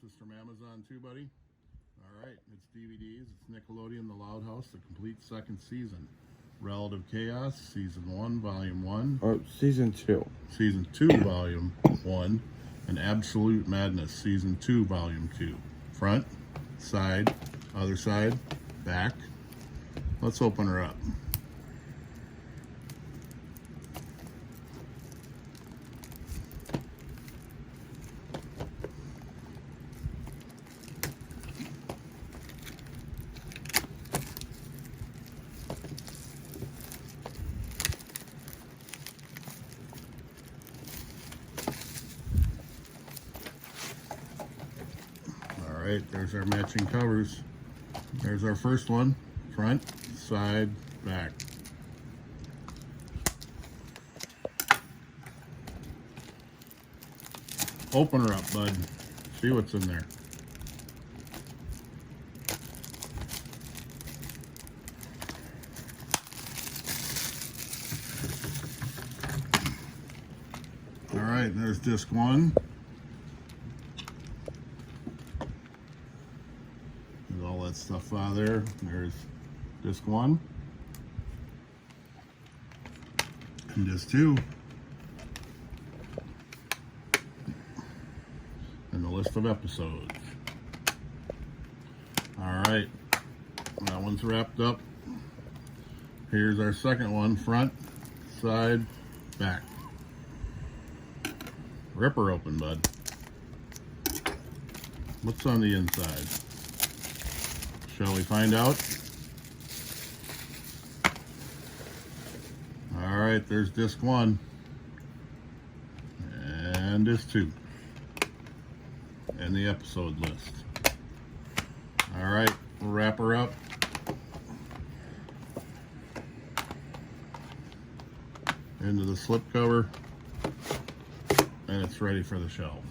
this from Amazon too, buddy? All right, it's DVDs. It's Nickelodeon The Loud House, the complete second season. Relative Chaos, Season 1, Volume 1. Oh, Season 2. Season 2, Volume 1. And Absolute Madness, Season 2, Volume 2. Front, side, other side, back. Let's open her up. All right, there's our matching covers. There's our first one, front, side, back. Open her up, bud. See what's in there. All right, there's disc 1. There's all that stuff out there. There's disc 1. And disc 2. And the list of episodes. All right, that one's wrapped up. Here's our second one, front, side, back. Rip her open, bud. What's on the inside? Shall we find out? All right, there's disc 1 and disc 2 and the episode list. All right, we'll wrap her up. Into the slip cover, and it's ready for the shelf.